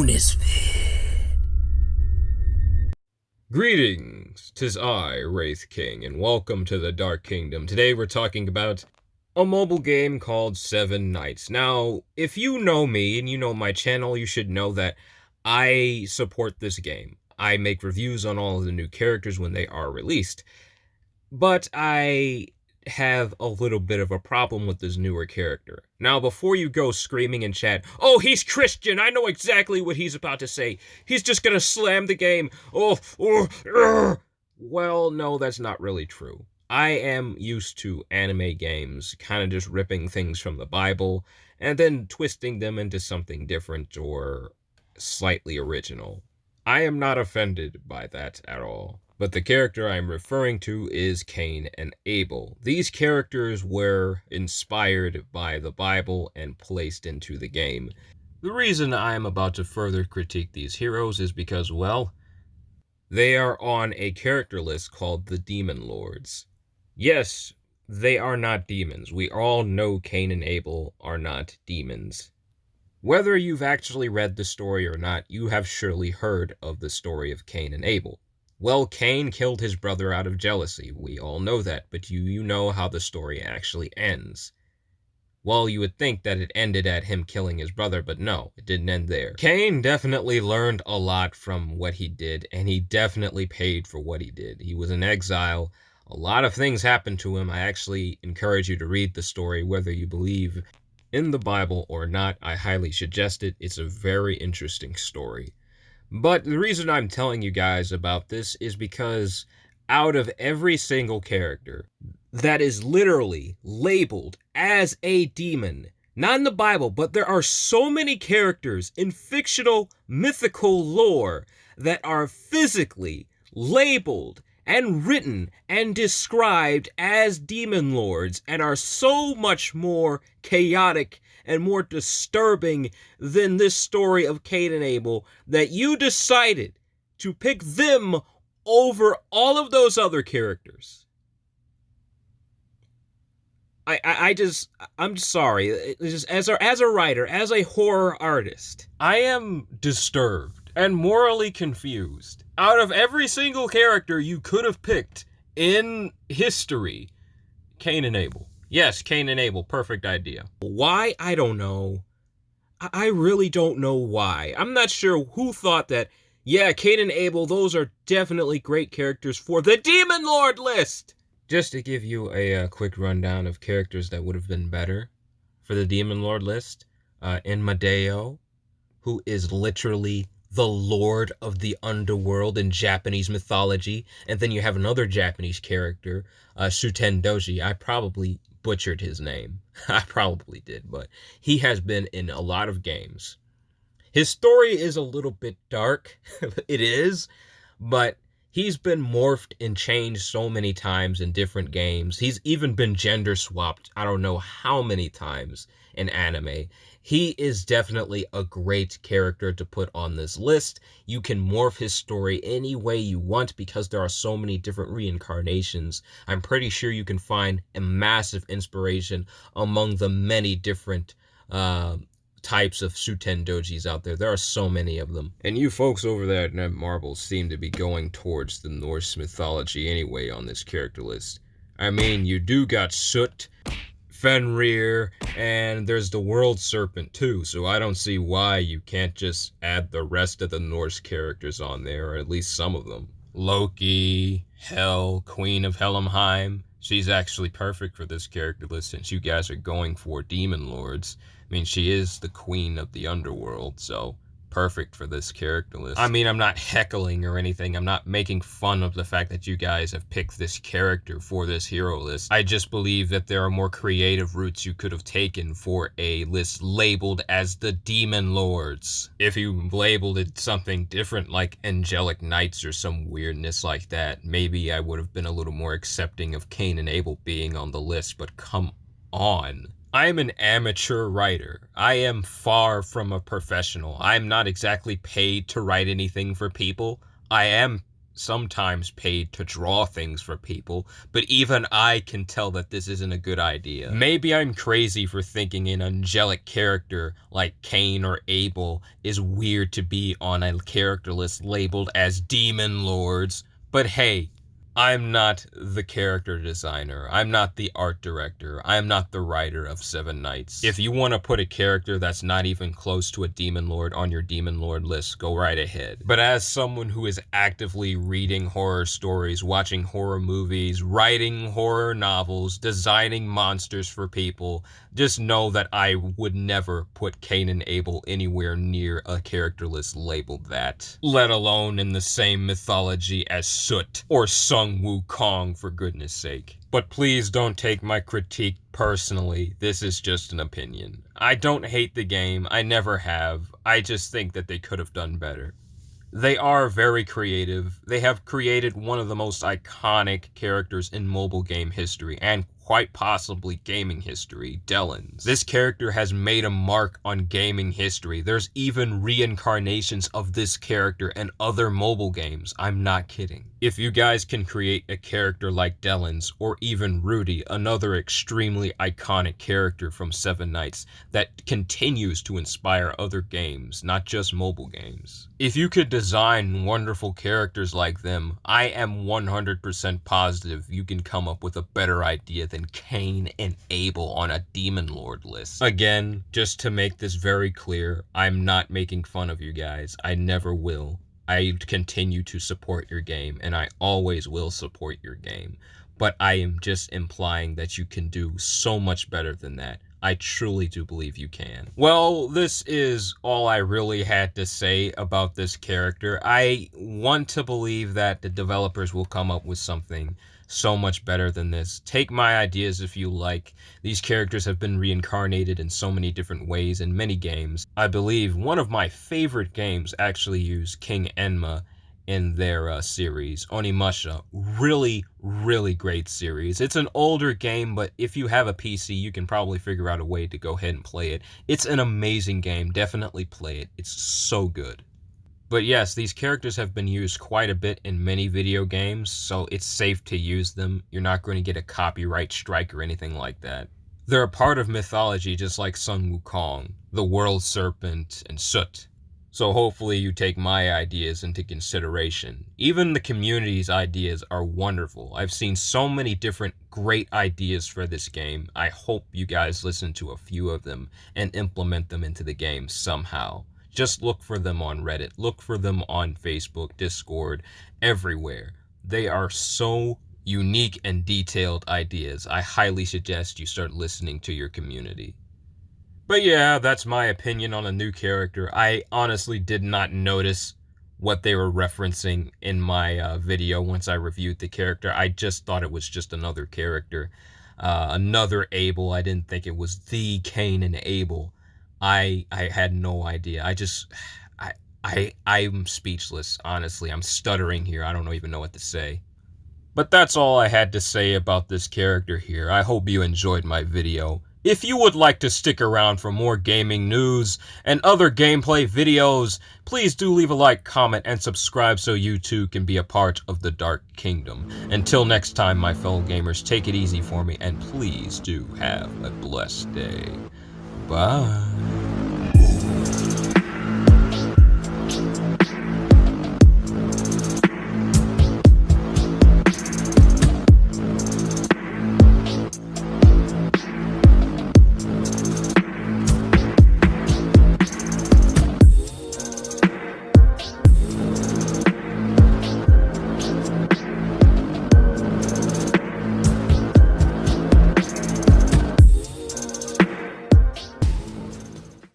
bonus vid. Greetings, 'tis I, Wraith King, and welcome to the Dark Kingdom. Today we're talking about a mobile game called Seven Nights. Now, if you know me and you know my channel, you should know that I support this game. I make reviews on all of the new characters when they are released. But I have a little bit of a problem with this newer character. Now, before you go screaming in chat, "Oh, he's Christian, I know exactly what he's about to say. He's just gonna slam the game. Well, no, that's not really true. I am used to anime games, kind of just ripping things from the Bible, and then twisting them into something different or slightly original. I am not offended by that at all. But the character I'm referring to is Cain and Abel. These characters were inspired by the Bible and placed into the game. The reason I'm about to further critique these heroes is because, well, they are on a character list called the Demon Lords. Yes, they are not demons. We all know Cain and Abel are not demons. Whether you've actually read the story or not, you have surely heard of the story of Cain and Abel. Well, Cain killed his brother out of jealousy. We all know that, but you know how the story actually ends. Well, you would think that it ended at him killing his brother, but no, it didn't end there. Cain definitely learned a lot from what he did, and he definitely paid for what he did. He was in exile. A lot of things happened to him. I actually encourage you to read the story, whether you believe in the Bible or not. I highly suggest it. It's a very interesting story. But the reason I'm telling you guys about this is because out of every single character that is literally labeled as a demon, not in the Bible, but there are so many characters in fictional, mythical lore that are physically labeled and written and described as demon lords and are so much more chaotic and more disturbing than this story of Cain and Abel that you decided to pick them over all of those other characters. I'm sorry. It's just, as a writer, as a horror artist, I am disturbed and morally confused. Out of every single character you could have picked in history, Cain and Abel. Yes, Cain and Abel, perfect idea. Why? I don't know. I really don't know why. I'm not sure who thought that, yeah, Cain and Abel, those are definitely great characters for the Demon Lord list. Just to give you a quick rundown of characters that would have been better for the Demon Lord list, Enmadeo, who is literally the Lord of the Underworld in Japanese mythology. And then you have another Japanese character, Sutendoji. I probably butchered his name. I probably did, but he has been in a lot of games. His story is a little bit dark. It is, but he's been morphed and changed so many times in different games. He's even been gender swapped I don't know how many times in anime. He is definitely a great character to put on this list. You can morph his story any way you want because there are so many different reincarnations. I'm pretty sure you can find a massive inspiration among the many different types of Sutendojis out there. There are so many of them. And you folks over there at Netmarble seem to be going towards the Norse mythology anyway on this character list. I mean, you do got Soot, Fenrir, and there's the World Serpent too, so I don't see why you can't just add the rest of the Norse characters on there, or at least some of them. Loki, Hel, Queen of Helheim. She's actually perfect for this character list since you guys are going for Demon Lords. I mean, she is the queen of the underworld, so perfect for this character list. I mean, I'm not heckling or anything. I'm not making fun of the fact that you guys have picked this character for this hero list. I just believe that there are more creative routes you could have taken for a list labeled as the Demon Lords. If you labeled it something different like Angelic Knights or some weirdness like that, maybe I would have been a little more accepting of Cain and Abel being on the list, but come on. I'm an amateur writer. I am far from a professional. I'm not exactly paid to write anything for people. I am sometimes paid to draw things for people, but even I can tell that this isn't a good idea. Maybe I'm crazy for thinking an angelic character like Cain or Abel is weird to be on a character list labeled as demon lords, but hey, I'm not the character designer, I'm not the art director, I'm not the writer of Seven Knights. If you want to put a character that's not even close to a demon lord on your demon lord list, go right ahead. But as someone who is actively reading horror stories, watching horror movies, writing horror novels, designing monsters for people, just know that I would never put Cain and Abel anywhere near a character list labeled that, let alone in the same mythology as Soot or Sun Wukong, for goodness sake. But please don't take my critique personally, this is just an opinion. I don't hate the game, I never have, I just think that they could have done better. They are very creative, they have created one of the most iconic characters in mobile game history, and quite possibly gaming history, Delins. This character has made a mark on gaming history. There's even reincarnations of this character in other mobile games. I'm not kidding. If you guys can create a character like Delins, or even Rudy, another extremely iconic character from Seven Knights that continues to inspire other games, not just mobile games. If you could design wonderful characters like them, I am 100% positive you can come up with a better idea than Cain and Abel on a Demon Lord list. Again, just to make this very clear, I'm not making fun of you guys. I never will. I continue to support your game, and I always will support your game. But I am just implying that you can do so much better than that. I truly do believe you can. Well, this is all I really had to say about this character. I want to believe that the developers will come up with something so much better than this. Take my ideas if you like. These characters have been reincarnated in so many different ways in many games. I believe one of my favorite games actually used King Enma in their series, Onimusha. Really, really great series. It's an older game, but if you have a PC, you can probably figure out a way to go ahead and play it. It's an amazing game. Definitely play it. It's so good. But yes, these characters have been used quite a bit in many video games, so it's safe to use them. You're not going to get a copyright strike or anything like that. They're a part of mythology just like Sun Wukong, the World Serpent, and Soot. So hopefully you take my ideas into consideration. Even the community's ideas are wonderful. I've seen so many different great ideas for this game. I hope you guys listen to a few of them and implement them into the game somehow. Just look for them on Reddit, look for them on Facebook, Discord, everywhere. They are so unique and detailed ideas. I highly suggest you start listening to your community. But yeah, that's my opinion on a new character. I honestly did not notice what they were referencing in my video once I reviewed the character. I just thought it was just another character. Another Abel. I didn't think it was the Cain and Abel. I had no idea. I'm speechless, honestly. I'm stuttering here. I don't even know what to say. But that's all I had to say about this character here. I hope you enjoyed my video. If you would like to stick around for more gaming news and other gameplay videos, please do leave a like, comment, and subscribe so you too can be a part of the Dark Kingdom. Until next time, my fellow gamers, take it easy for me, and please do have a blessed day. Bye.